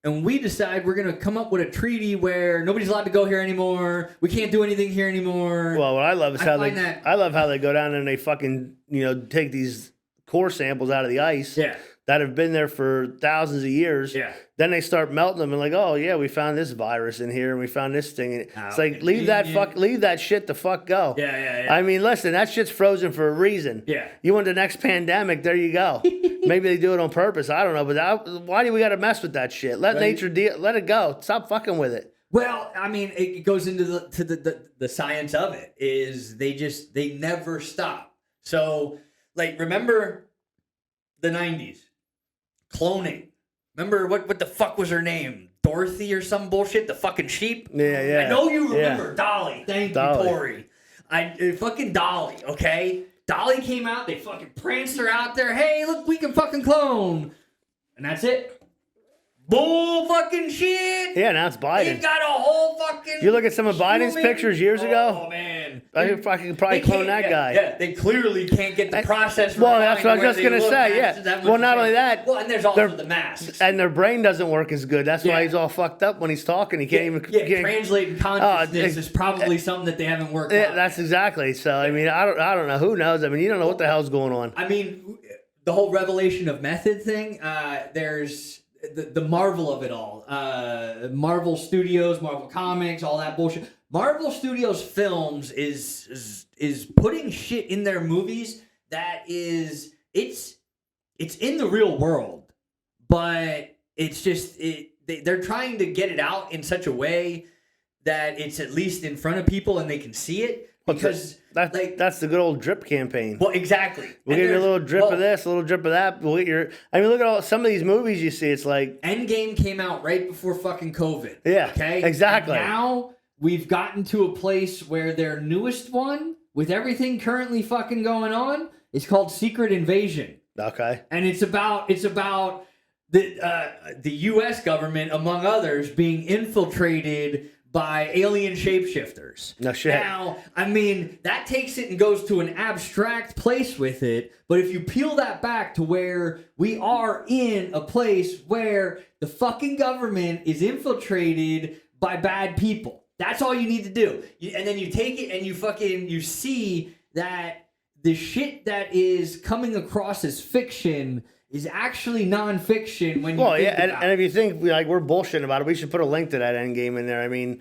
and we decide we're gonna come up with a treaty where nobody's allowed to go here anymore. We can't do anything here anymore. Well, what I love is I love how they go down and they fucking take these core samples out of the ice. Yeah. That have been there for thousands of years. Yeah. Then they start melting them and like, oh yeah, we found this virus in here and we found this thing. It's like leave that shit the fuck go. Yeah. I mean, listen, that shit's frozen for a reason. Yeah. You want the next pandemic? There you go. Maybe they do it on purpose. I don't know, but why do we got to mess with that shit? Let nature let it go. Stop fucking with it. Well, I mean, it goes into the science of it. Is they never stop. So, like, remember the 90s. Cloning. Remember what the fuck was her name? Dorothy or some bullshit, the fucking sheep. Yeah. I know you remember Dolly. Thank you, Tori. Fucking Dolly, okay? Dolly came out, they fucking pranced her out there. Hey, look, we can fucking clone. And that's it. Bull fucking shit. Yeah, now it's Biden. They got a whole fucking... You look at some of Biden's pictures years ago? Oh, man. I could probably clone that guy. Yeah, they clearly can't get the process right. Well, that's what I was just going to say, yeah. Well, not only that... Well, and there's also the masks. And their brain doesn't work as good. That's why he's all fucked up when he's talking. He can't even... Yeah, translating consciousness is probably something that they haven't worked out. That's exactly. So, I mean, I don't know. Who knows? I mean, you don't know what the hell's going on. I mean, the whole revelation of method thing, there's... The Marvel of it all. Marvel Studios, Marvel Comics, all that bullshit. Marvel Studios Films is putting shit in their movies that is it's in the real world, but it's just they're trying to get it out in such a way that it's at least in front of people and they can see it. Because that's the good old drip campaign. Well, exactly. We'll give you a little drip of this, a little drip of that. We'll get look at some of these movies you see. It's like Endgame came out right before fucking COVID. Yeah, okay, exactly. And now we've gotten to a place where their newest one, with everything currently fucking going on, is called Secret Invasion. Okay, and it's about the U.S. government, among others, being infiltrated by alien shapeshifters. No shit. Now, I mean, that takes it and goes to an abstract place with it, but if you peel that back to where we are in a place where the fucking government is infiltrated by bad people, that's all you need to do. And then you take it and you see that the shit that is coming across as fiction is actually nonfiction when you think about it. And if you think like we're bullshitting about it, we should put a link to that Endgame in there. I mean,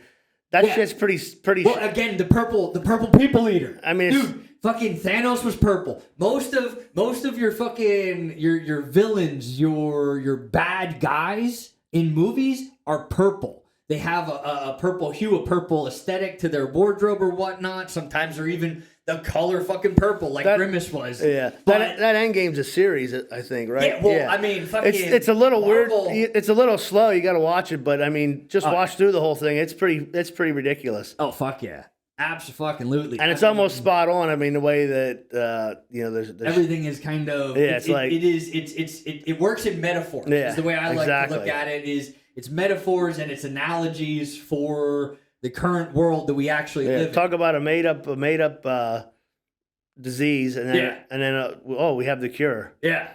that shit's pretty. Well, again, the purple people eater. I mean, dude, fucking Thanos was purple. Most of your fucking your villains, your bad guys in movies are purple. They have a purple hue, a purple aesthetic to their wardrobe or whatnot. Sometimes they're even the color fucking purple, like Grimace was. Yeah, that Endgame's a series, I think, right? Yeah, well, I mean, fucking it's a little Marvel, weird. It's a little slow. You got to watch it, but I mean, just watch through the whole thing. It's pretty ridiculous. Oh fuck yeah, absolutely. And it's almost spot on. I mean, the way that there's everything is kind of it works in metaphors. Yeah, is the way I like to look at it. Is it's metaphors and it's analogies for the current world that we actually live in. Talk about a made up disease, and then we have the cure. Yeah.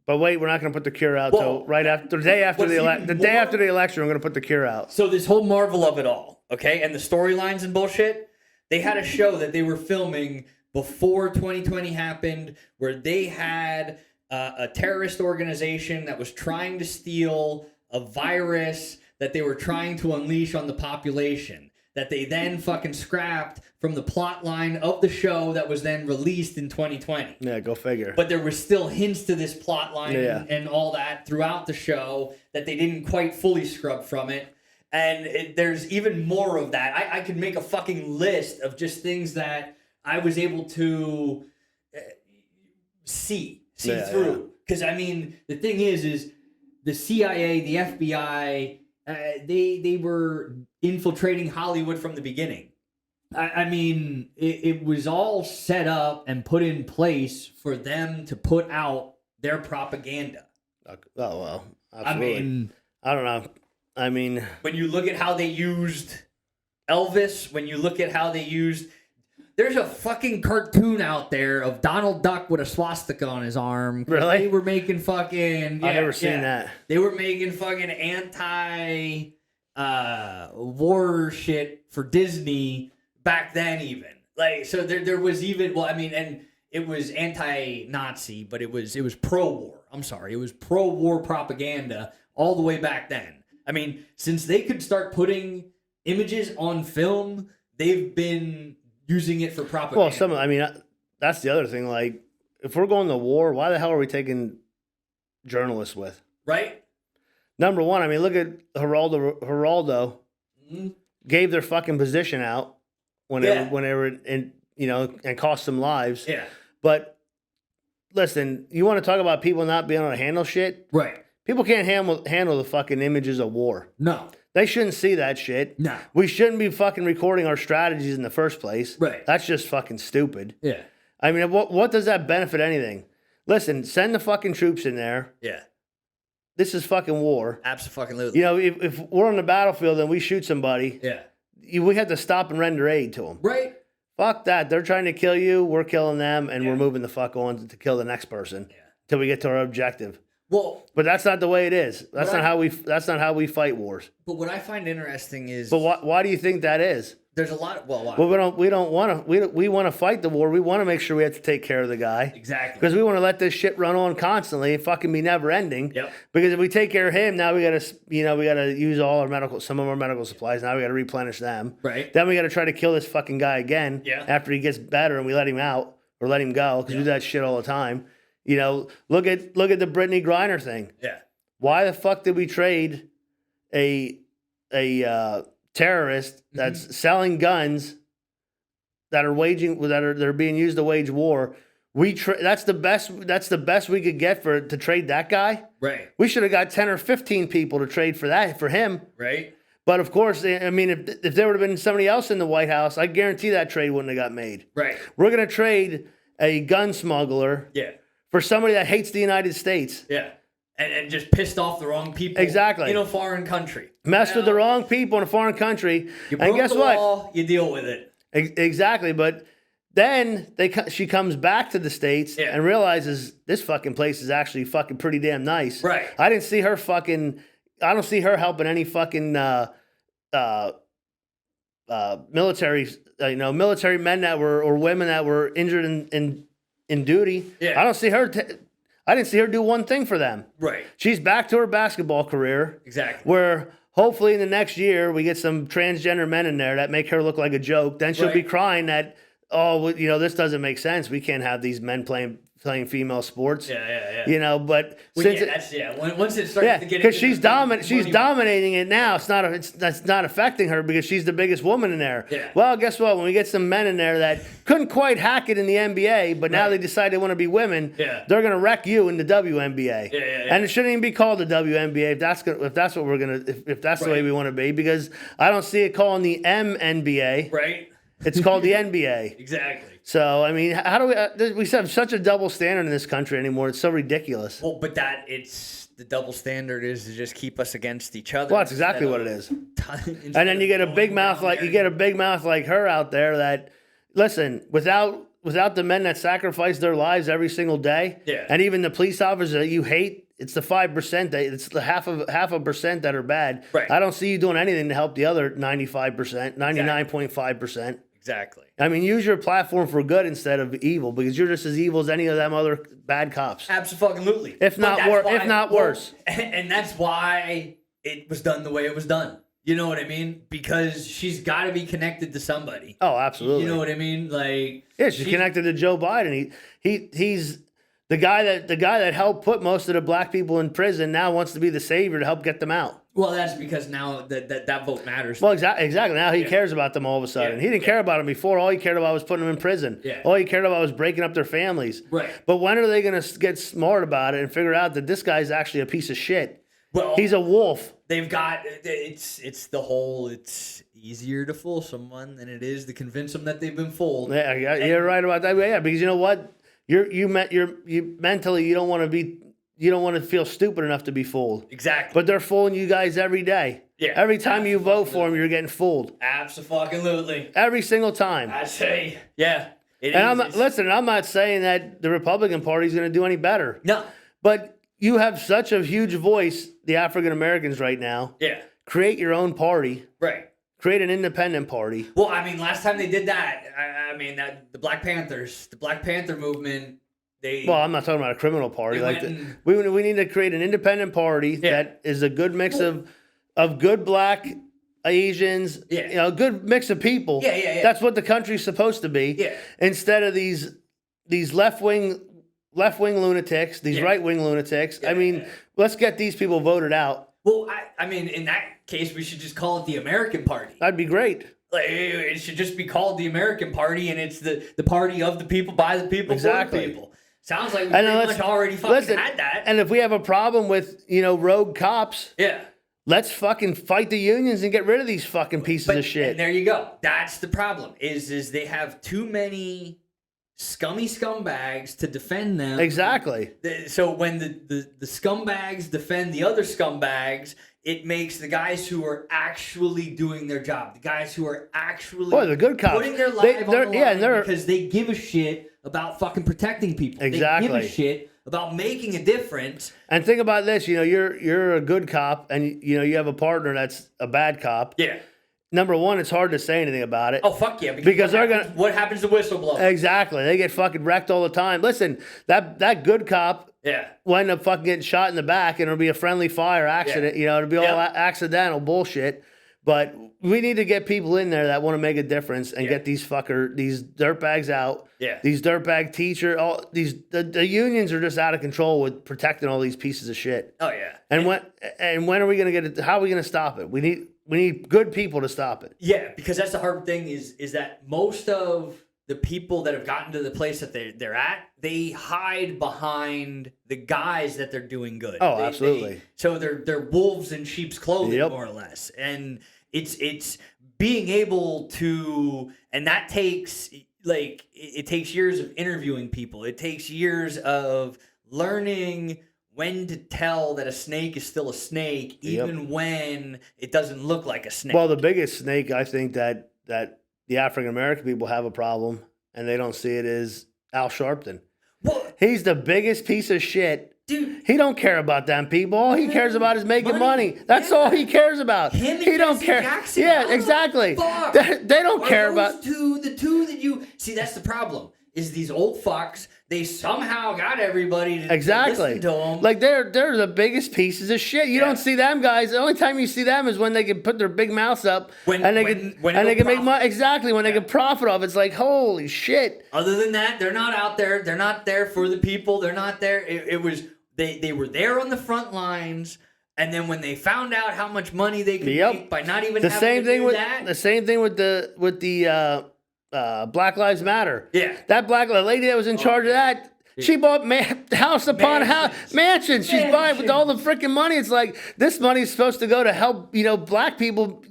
But wait, we're not going to put the cure out till right after the day after day after the election. We're going to put the cure out. So this whole Marvel of it all, okay, and the storylines and bullshit. They had a show that they were filming before 2020 happened, where they had a terrorist organization that was trying to steal a virus that they were trying to unleash on the population, that they then fucking scrapped from the plot line of the show that was then released in 2020. Yeah, go figure. But there were still hints to this plot line and all that throughout the show that they didn't quite fully scrub from it. And there's even more of that. I could make a fucking list of just things that I was able to see through. Because, I mean, the thing is the CIA, the FBI... they were infiltrating Hollywood from the beginning. I mean, it was all set up and put in place for them to put out their propaganda. Oh, well, absolutely. I mean, I don't know. I mean... When you look at how they used Elvis, when you look at how they used... There's a fucking cartoon out there of Donald Duck with a swastika on his arm. Really? They were making fucking... I've never seen that. They were making fucking anti-war shit for Disney back then even. Like, so there was even... Well, I mean, and it was anti-Nazi, but it was pro-war. I'm sorry. It was pro-war propaganda all the way back then. I mean, since they could start putting images on film, they've been... using it for propaganda. Well, that's the other thing. Like, if we're going to war, why the hell are we taking journalists with? Right? Number one, I mean, look at Geraldo gave their fucking position out when they were in, and cost them lives. Yeah. But listen, you want to talk about people not being able to handle shit? Right. People can't handle the fucking images of war. No. They shouldn't see that shit. No. We shouldn't be fucking recording our strategies in the first place. Right. That's just fucking stupid. Yeah. I mean, what does that benefit anything? Listen, send the fucking troops in there. Yeah. This is fucking war. Absolutely. You know, if we're on the battlefield and we shoot somebody, we have to stop and render aid to them. Right. Fuck that. They're trying to kill you. We're killing them, and we're moving the fuck on to kill the next person until we get to our objective. Well, but that's not the way it is. That's not how we fight wars. But what I find interesting is. But why do you think that is? There's a lot. Why? Well, we don't want to. We want to fight the war. We want to make sure we have to take care of the guy. Exactly. Because we want to let this shit run on constantly. It fucking be never ending. Yep. Because if we take care of him, now we gotta use some of our medical supplies. Now we gotta replenish them. Right. Then we gotta try to kill this fucking guy again. Yeah. After he gets better and we let him out or let him go because we do that shit all the time. You know, look at the Brittany Griner thing. Yeah. Why the fuck did we trade a terrorist that's selling guns that are being used to wage war? That's the best we could get to trade that guy. Right. We should have got 10 or 15 people to trade for him. Right. But of course, I mean, if there would have been somebody else in the White House, I guarantee that trade wouldn't have got made. Right. We're gonna trade a gun smuggler. Yeah. For somebody that hates the United States. Yeah. And just pissed off the wrong people. Exactly. In a foreign country. Messed with the wrong people in a foreign country. You broke and guess the what? law, you deal with it. Exactly. But then she comes back to the States and realizes this fucking place is actually fucking pretty damn nice. Right. I don't see her helping any fucking military men that were or women that were injured in duty. Yeah. I don't see her. I didn't see her do one thing for them. Right. She's back to her basketball career. Exactly. Where hopefully in the next year we get some transgender men in there that make her look like a joke. Then she'll be crying that, this doesn't make sense. We can't have these men playing female sports. Yeah. But once it starts to get because she's dominating it now. That's not affecting her because she's the biggest woman in there. Yeah. Well, guess what? When we get some men in there that couldn't quite hack it in the NBA, but now they decide they want to be women, they're gonna wreck you in the WNBA. Yeah. And it shouldn't even be called the WNBA if that's the way we want to be, because I don't see it calling the MNBA. Right. It's called the NBA. Exactly. So, I mean, how do we have such a double standard in this country anymore? It's so ridiculous. Well, but it's the double standard is to just keep us against each other. Well, that's exactly what it is. And then you get a big mouth like her out there that, listen, without the men that sacrifice their lives every single day, and even the police officers that you hate, it's the 5% it's the half a percent that are bad. Right. I don't see you doing anything to help the other 95%, 99.5%. Exactly. I mean, use your platform for good instead of evil, because you're just as evil as any of them other bad cops. Absolutely. If not worse. And that's why it was done the way it was done. You know what I mean? Because she's got to be connected to somebody. Oh, absolutely. You know what I mean? Like, yeah, she's connected to Joe Biden. He's the guy that helped put most of the black people in prison. Now wants to be the savior to help get them out. Well, that's because now that vote matters. Well, exactly. Now he cares about them all of a sudden. He didn't care about them before. All he cared about was putting them in prison. Yeah. All he cared about was breaking up their families. Right. But when are they going to get smart about it and figure out that this guy's actually a piece of shit? Well, he's a wolf. They've got it's easier to fool someone than it is to convince them that they've been fooled. Yeah, you're right about that. Yeah, because you know what? You mentally you don't want to feel stupid enough to be fooled. Exactly. But they're fooling you guys every day. Yeah. Every time you vote for them, you're getting fooled. Absolutely. Every single time. I say, yeah. I'm not saying that the Republican Party is going to do any better. No. But you have such a huge voice, the African Americans right now. Yeah. Create your own party. Right. Create an independent party. Well, I mean, last time they did that, the Black Panther movement, Well, I'm not talking about a criminal party. We need to create an independent party that is a good mix of good black, Asians, good mix of people. Yeah. That's what the country's supposed to be. Yeah. Instead of these left-wing lunatics, these right-wing lunatics. Let's get these people voted out. Well, I mean, in that case, we should just call it the American Party. That'd be great. Like, it should just be called the American Party, and it's the party of the people, by the people, for the people. Sounds like we pretty much already fucking had that. And if we have a problem with, rogue cops, let's fucking fight the unions and get rid of these fucking pieces of shit. And there you go. That's the problem. Is they have too many scummy scumbags to defend them. Exactly. So when the scumbags defend the other scumbags, it makes the guys who are actually doing their job, the guys who are actually the good cops, putting their life on the line because they give a shit about fucking protecting people. Exactly. They give a shit about making a difference. And think about this, you're a good cop and you have a partner that's a bad cop. Yeah. Number one, it's hard to say anything about it. Oh, fuck yeah. Because what happens to whistleblowers? Exactly. They get fucking wrecked all the time. Listen, that good cop will end up fucking getting shot in the back and it'll be a friendly fire accident. It'll be all accidental bullshit. But we need to get people in there that want to make a difference and get these dirtbags out. Yeah. These dirtbag teachers, the unions are just out of control with protecting all these pieces of shit. Oh yeah. And when are we gonna get it? How are we gonna stop it? We need good people to stop it. Yeah, because that's the hard thing is that most of the people that have gotten to the place that they're at, they hide behind the guys that they're doing good. Oh, absolutely. So they're wolves in sheep's clothing, more or less. And it's being able to, and that takes it takes years of interviewing people. It takes years of learning when to tell that a snake is still a snake, even when it doesn't look like a snake. Well, the biggest snake, I think, that the African-American people have a problem, and they don't see it, is Al Sharpton. Well, he's the biggest piece of shit. Dude, he don't care about them people. All he cares about is making money. That's all he cares about. Him and he don't Jesse care. Jackson, exactly. They don't care about the two that you see. That's the problem. Is these old fucks? They somehow got everybody to listen to them. Like they're the biggest pieces of shit. You don't see them guys. The only time you see them is when they can put their big mouths up and they can make money. Exactly, when they can profit off. It's like, holy shit. Other than that, they're not out there. They're not there for the people. They're not there. It was they were there on the front lines. And then when they found out how much money they could make by not even having to do that. The same thing with the Black Lives Matter. Yeah. That the lady that was in charge of that, she bought house upon house, mansions. She's buying with all the freaking money. It's like, this money's supposed to go to help, black people,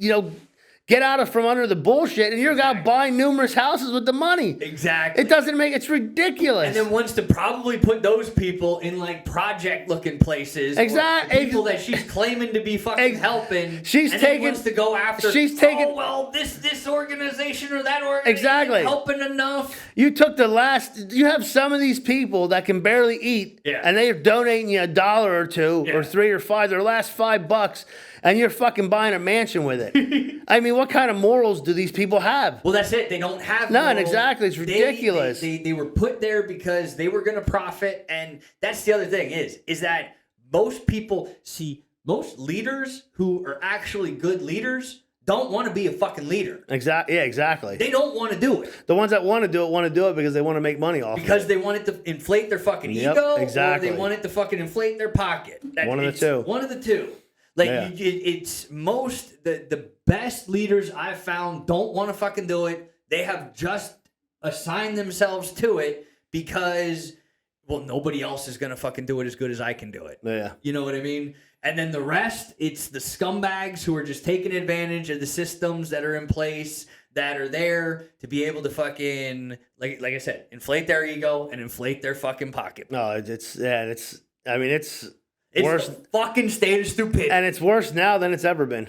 get out from under the bullshit, and you're going to buy numerous houses with the money. Exactly. It's ridiculous. And then wants to probably put those people in like project-looking places. Exactly. People that she's claiming to be fucking helping. Wants to go after. This organization or that organization helping enough. You have some of these people that can barely eat, and they're donating you $1 or $2 or $3 or $5, their last $5. And you're fucking buying a mansion with it. I mean, what kind of morals do these people have? Well, that's it. They don't have none. Exactly. It's ridiculous. They were put there because they were going to profit. And that's the other thing is that most people most leaders who are actually good leaders don't want to be a fucking leader. Exactly. Yeah, exactly. They don't want to do it. The ones that want to do it because they want to make money off because they want it to inflate their fucking ego. Exactly. Or they want it to fucking inflate their pocket. One of the two. One of the two. It's the best leaders I've found don't want to fucking do it. They have just assigned themselves to it because, nobody else is going to fucking do it as good as I can do it. Yeah. You know what I mean? And then the rest, it's the scumbags who are just taking advantage of the systems that are in place that are there to be able to fucking, like I said, inflate their ego and inflate their fucking pocket. No, it's worse. It's the fucking state of stupidity. And it's worse now than it's ever been.